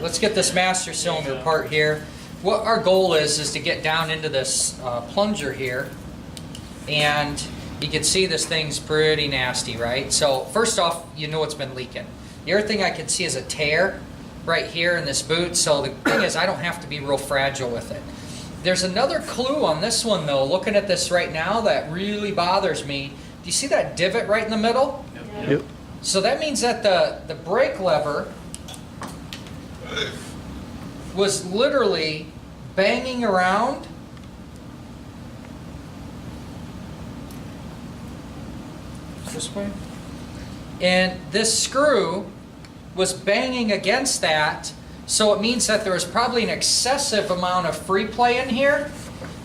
let's get this master cylinder part here. What our goal is to get down into this plunger here, and you can see this thing's pretty nasty, right? So first off, you know it's been leaking. The other thing I can see is a tear right here in this boot. So the thing is, I don't have to be real fragile with it. There's another clue on this one though, looking at this right now, that really bothers me. Do you see that divot right in the middle? Yep. So that means that the brake lever was literally banging around this way, and this screw was banging against that, so it means that there was probably an excessive amount of free play in here,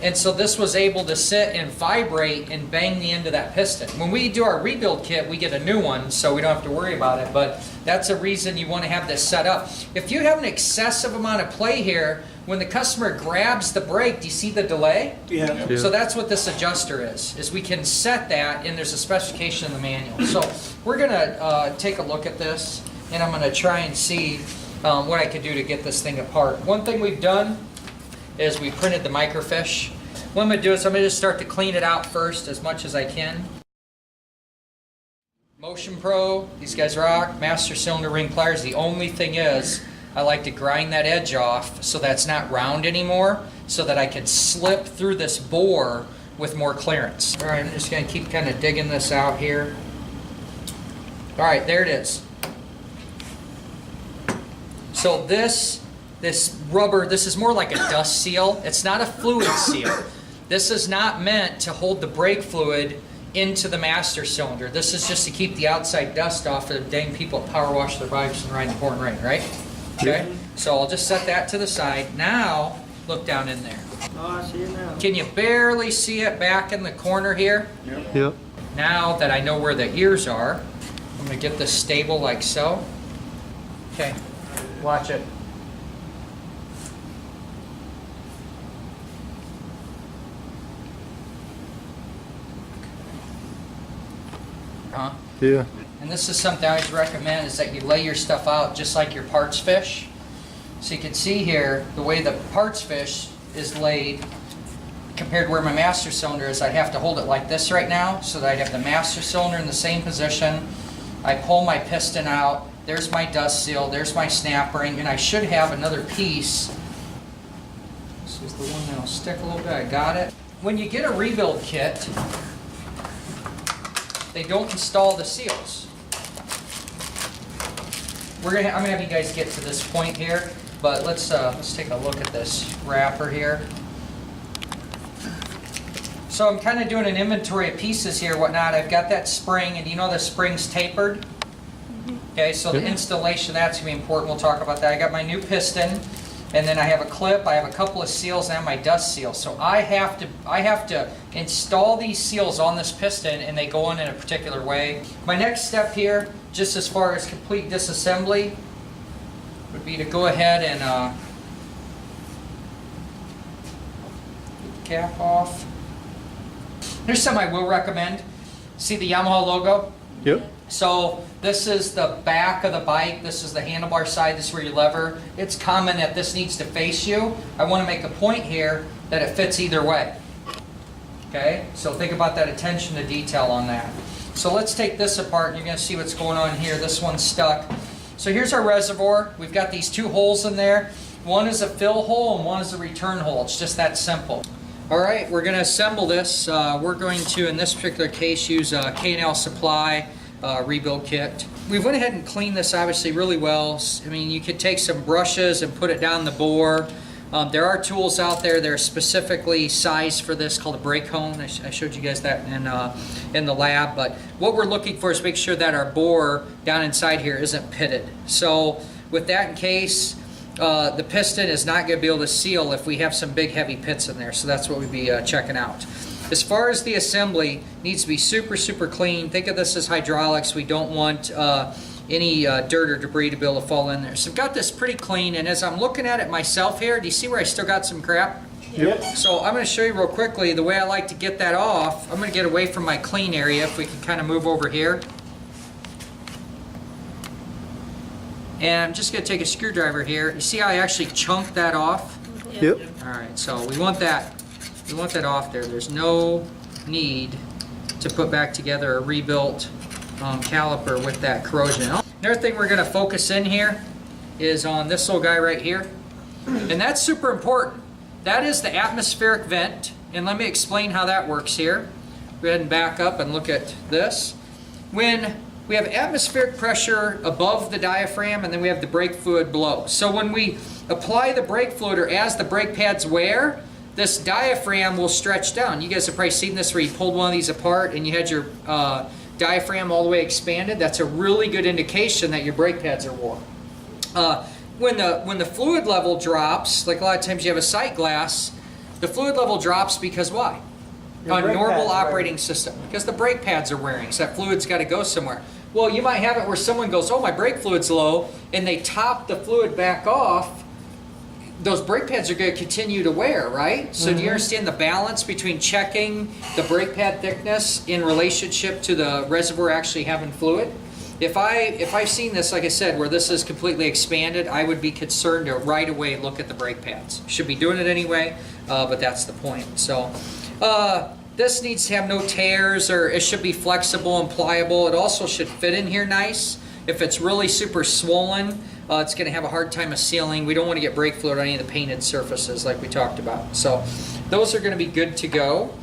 and so this was able to sit and vibrate and bang the end of that piston. When we do our rebuild kit, we get a new one, so we don't have to worry about it, but that's a reason you want to have this set up. If you have an excessive amount of play here, when the customer grabs the brake, do you see the delay? Yeah. So that's what this adjuster is we can set that, and there's a specification in the manual. So we're going to take a look at this, and I'm going to try and see what I can do to get this thing apart. One thing we've done is we printed the microfiche. What I'm going to do is I'm going to just start to clean it out first as much as I can. Motion Pro, these guys rock. Master cylinder ring pliers. The only thing is, I like to grind that edge off so that's not round anymore, so that I can slip through this bore with more clearance. All right, I'm just going to keep kind of digging this out here. All right, there it is. So this rubber, this is more like a dust seal. It's not a fluid seal. This is not meant to hold the brake fluid into the master cylinder. This is just to keep the outside dust off of the dang people that power wash their bikes and ride in the pouring rain, right? Okay, so I'll just set that to the side. Now, look down in there. Oh, I see it now. Can you barely see it back in the corner here? Yep. Now that I know where the ears are, I'm going to get this stable like so. Okay, watch it. Huh? Yeah. And this is something I always recommend, is that you lay your stuff out just like your parts fish. So you can see here, the way the parts fish is laid compared to where my master cylinder is, I have to hold it like this right now, so that I have the master cylinder in the same position. I pull my piston out, there's my dust seal, there's my snap ring, and I should have another piece. This is the one that'll stick a little bit, I got it. When you get a rebuild kit, they don't install the seals. I'm gonna have you guys get to this point here, but let's take a look at this wrapper here. So I'm kind of doing an inventory of pieces here, whatnot. I've got that spring, and you know the spring's tapered. Okay, so the installation, that's gonna be important. We'll talk about that. I got my new piston, and then I have a clip. I have a couple of seals and my dust seal. So I have to install these seals on this piston, and they go in a particular way. My next step here, just as far as complete disassembly, would be to go ahead and get the cap off. Here's something I will recommend. See the Yamaha logo? Yep. So this is the back of the bike, this is the handlebar side, this is where you lever. It's common that this needs to face you. I want to make a point here that it fits either way. Okay, so think about that attention to detail on that. So let's take this apart, and you're going to see what's going on here. This one's stuck. So here's our reservoir. We've got these two holes in there. One is a fill hole and one is a return hole. It's just that simple. All right, we're going to assemble this. We're going to, in this particular case, use a K&L Supply rebuild kit. We went ahead and cleaned this obviously really well. I mean, you could take some brushes and put it down the bore. There are tools out there that are specifically sized for this, called a brake hone. I showed you guys that in the lab. But what we're looking for is make sure that our bore down inside here isn't pitted. So with that in case, the piston is not going to be able to seal if we have some big heavy pits in there. So that's what we'd be checking out. As far as the assembly, needs to be super, super clean. Think of this as hydraulics. We don't want any dirt or debris to be able to fall in there. So I've got this pretty clean, and as I'm looking at it myself here, do you see where I still got some crap? Yep. So I'm going to show you real quickly the way I like to get that off. I'm going to get away from my clean area, if we can kind of move over here. And I'm just going to take a screwdriver here. You see how I actually chunked that off? Yep. All right, so we want that off there. There's no need to put back together a rebuilt caliper with that corrosion. Another thing we're going to focus in here is on this little guy right here. And that's super important. That is the atmospheric vent. And let me explain how that works here. Go ahead and back up and look at this. When we have atmospheric pressure above the diaphragm and then we have the brake fluid below. So when we apply the brake fluid, or as the brake pads wear, this diaphragm will stretch down. You guys have probably seen this where you pulled one of these apart and you had your diaphragm all the way expanded. That's a really good indication that your brake pads are worn. When the fluid level drops, like a lot of times you have a sight glass, the fluid level drops because why? On a normal operating system. Because the brake pads are wearing, so that fluid's got to go somewhere. Well, you might have it where someone goes, oh, my brake fluid's low, and they top the fluid back off. Those brake pads are going to continue to wear, right? So do you understand the balance between checking the brake pad thickness in relationship to the reservoir actually having fluid? If I've seen this, like I said, where this is completely expanded, I would be concerned to right away look at the brake pads. Should be doing it anyway, but that's the point. So this needs to have no tears, or it should be flexible and pliable. It also should fit in here nice. If it's really super swollen, it's going to have a hard time of sealing. We don't want to get brake fluid on any of the painted surfaces like we talked about. So those are going to be good to go.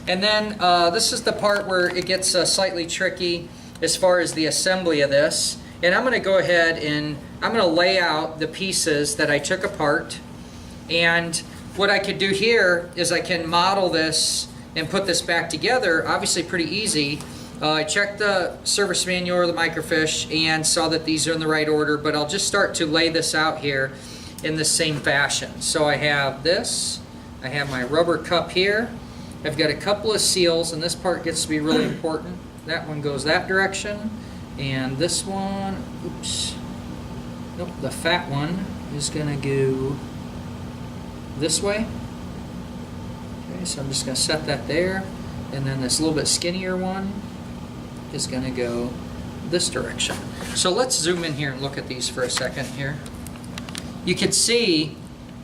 And then this is the part where it gets slightly tricky as far as the assembly of this. And I'm going to go ahead and I'm going to lay out the pieces that I took apart. And what I could do here is I can model this and put this back together. Obviously pretty easy. I checked the service manual or the microfiche and saw that these are in the right order, but I'll just start to lay this out here in the same fashion. So I have this, I have my rubber cup here, I've got a couple of seals, and this part gets to be really important. That one goes that direction, and this one, oops, nope, the fat one is gonna go this way. Okay, so I'm just gonna set that there, and then this little bit skinnier one is going to go this direction. So let's zoom in here and look at these for a second here. You can see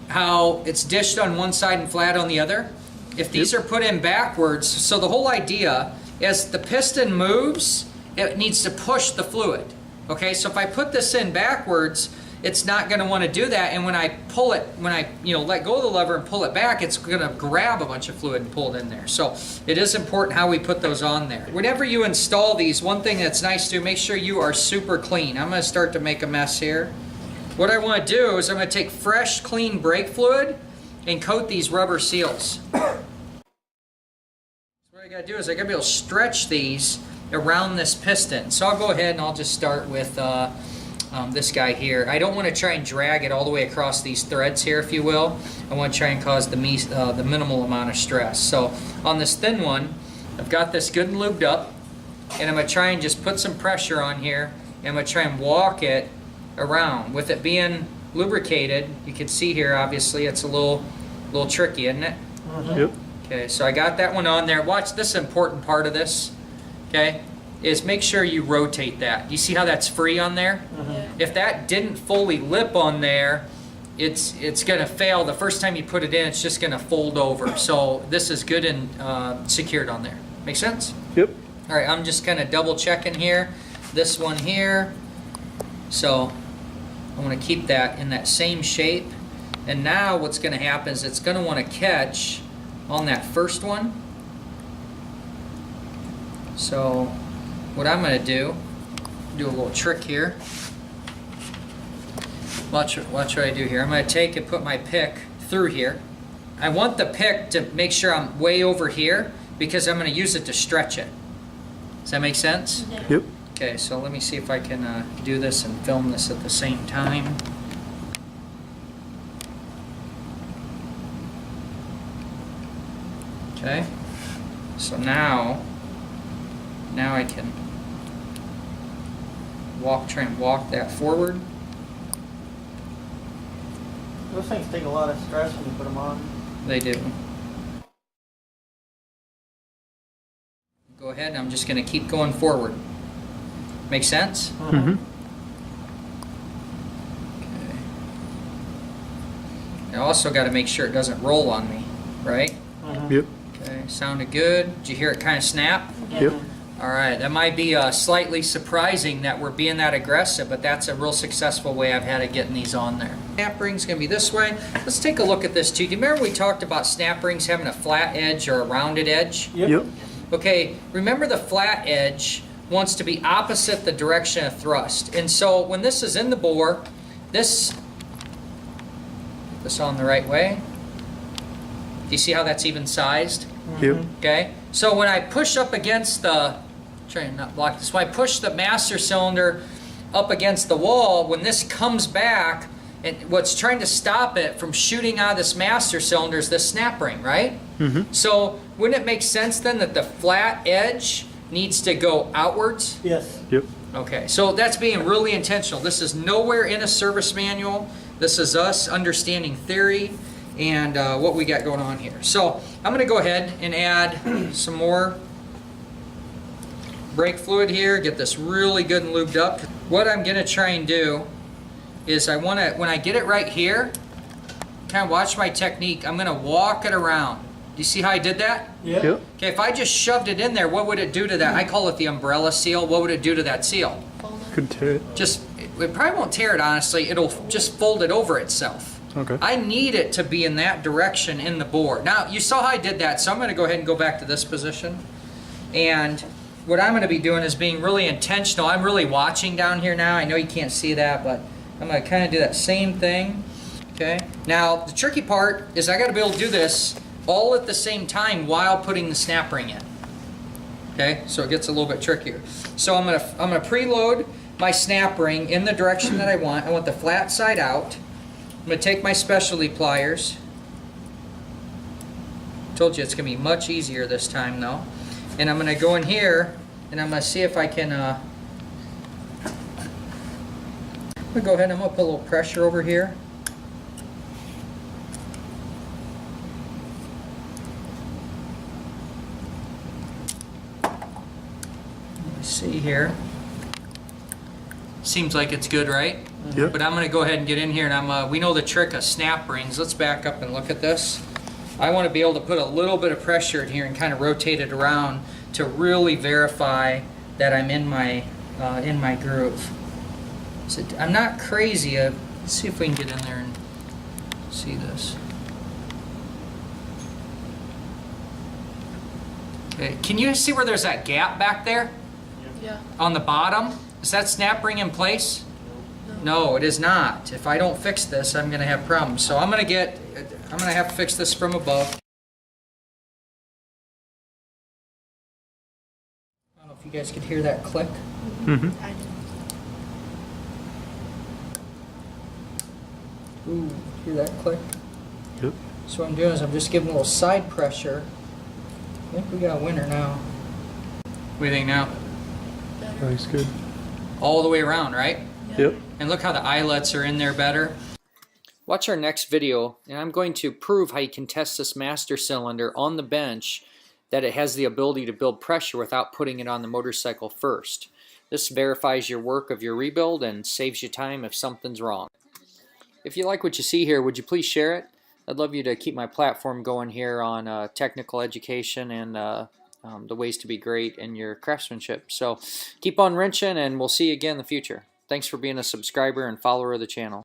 how it's dished on one side and flat on the other. If these are put in backwards, so the whole idea is the piston moves, it needs to push the fluid. Okay, so if I put this in backwards, it's not going to want to do that, and when I pull it, when I let go of the lever and pull it back, it's going to grab a bunch of fluid and pull it in there. So it is important how we put those on there. Whenever you install these, one thing that's nice to make sure you are super clean. I'm going to start to make a mess here. What I want to do is I'm going to take fresh, clean brake fluid and coat these rubber seals. So what I got to do is I got to be able to stretch these around this piston. So I'll go ahead and I'll just start with this guy here. I don't want to try and drag it all the way across these threads here, if you will. I want to try and cause the minimal amount of stress. So on this thin one, I've got this good and lubed up, and I'm going to try and just put some pressure on here, and I'm going to try and walk it around. With it being lubricated, you can see here, obviously, it's a little tricky, isn't it? Yep. Okay, so I got that one on there. Watch this important part of this, okay, is make sure you rotate that. You see how that's free on there? If that didn't fully lip on there, it's going to fail. The first time you put it in, it's just going to fold over. So this is good and secured on there. Make sense? Yep. All right, I'm just kind of double checking here. This one here. So I want to keep that in that same shape. And now what's going to happen is it's going to want to catch on that first one. So what I'm going to do a little trick here. Watch what I do here. I'm going to take and put my pick through here. I want the pick to make sure I'm way over here because I'm going to use it to stretch it. Does that make sense? Yep. Okay, so let me see if I can do this and film this at the same time. Okay, so now I can try and walk that forward. Those things take a lot of stress when you put them on. They do. Go ahead, I'm just going to keep going forward. Make sense? Mm-hmm. I also got to make sure it doesn't roll on me, right? Yep. Okay, sounded good. Did you hear it kind of snap? Yep. All right, that might be slightly surprising that we're being that aggressive, but that's a real successful way I've had of getting these on there. Snap ring's gonna be this way. Let's take a look at this too. Do you remember we talked about snap rings having a flat edge or a rounded edge? Yep. Okay, remember the flat edge wants to be opposite the direction of thrust. And so when this is in the bore, this on the right way. Do you see how that's even sized? Yep. Okay, so when I push up against the, try and not block this, when I push the master cylinder up against the wall, when this comes back, and what's trying to stop it from shooting out of this master cylinder is this snap ring, right? Mm-hmm. So wouldn't it make sense then that the flat edge needs to go outwards? Yes. Yep. Okay, so that's being really intentional. This is nowhere in a service manual. This is us understanding theory and what we got going on here. So I'm going to go ahead and add some more brake fluid here, get this really good and lubed up. What I'm going to try and do is I want to, when I get it right here, kind of watch my technique. I'm going to walk it around. Do you see how I did that? Yep. Yep. Okay, if I just shoved it in there, what would it do to that? I call it the umbrella seal. What would it do to that seal? Could tear it. Just, it probably won't tear it, honestly. It'll just fold it over itself. Okay. I need it to be in that direction in the bore. Now, you saw how I did that, so I'm going to go ahead and go back to this position. And what I'm going to be doing is being really intentional. I'm really watching down here now. I know you can't see that, but I'm going to kind of do that same thing. Okay. Now, the tricky part is I got to be able to do this all at the same time while putting the snap ring in. Okay, so it gets a little bit trickier. So I'm gonna preload my snap ring in the direction that I want. I want the flat side out. I'm gonna take my specialty pliers. Told you it's gonna be much easier this time though. And I'm gonna go in here and I'm gonna see if I can. I'm gonna go ahead and I'm gonna put a little pressure over here. See here. Seems like it's good, right? Yep. But I'm going to go ahead and get in here, and we know the trick of snap rings. Let's back up and look at this. I want to be able to put a little bit of pressure in here and kind of rotate it around to really verify that I'm in my groove. So I'm not crazy. Let's see if we can get in there and see this. Okay. Can you see where there's that gap back there? Yeah. On the bottom? Is that snap ring in place? No, it is not. If I don't fix this, I'm going to have problems. So I'm going to have to fix this from above. I don't know if you guys could hear that click. Mm-hmm. I do. Ooh, hear that click? Yep. So what I'm doing is I'm just giving a little side pressure. I think we got a winner now. What do you think now? Nice, good. All the way around, right? Yep. And look how the eyelets are in there better. Watch our next video, and I'm going to prove how you can test this master cylinder on the bench, that it has the ability to build pressure without putting it on the motorcycle first. This verifies your work of your rebuild and saves you time if something's wrong. If you like what you see here, would you please share it? I'd love you to keep my platform going here on technical education and the ways to be great in your craftsmanship. So keep on wrenching, and we'll see you again in the future. Thanks for being a subscriber and follower of the channel.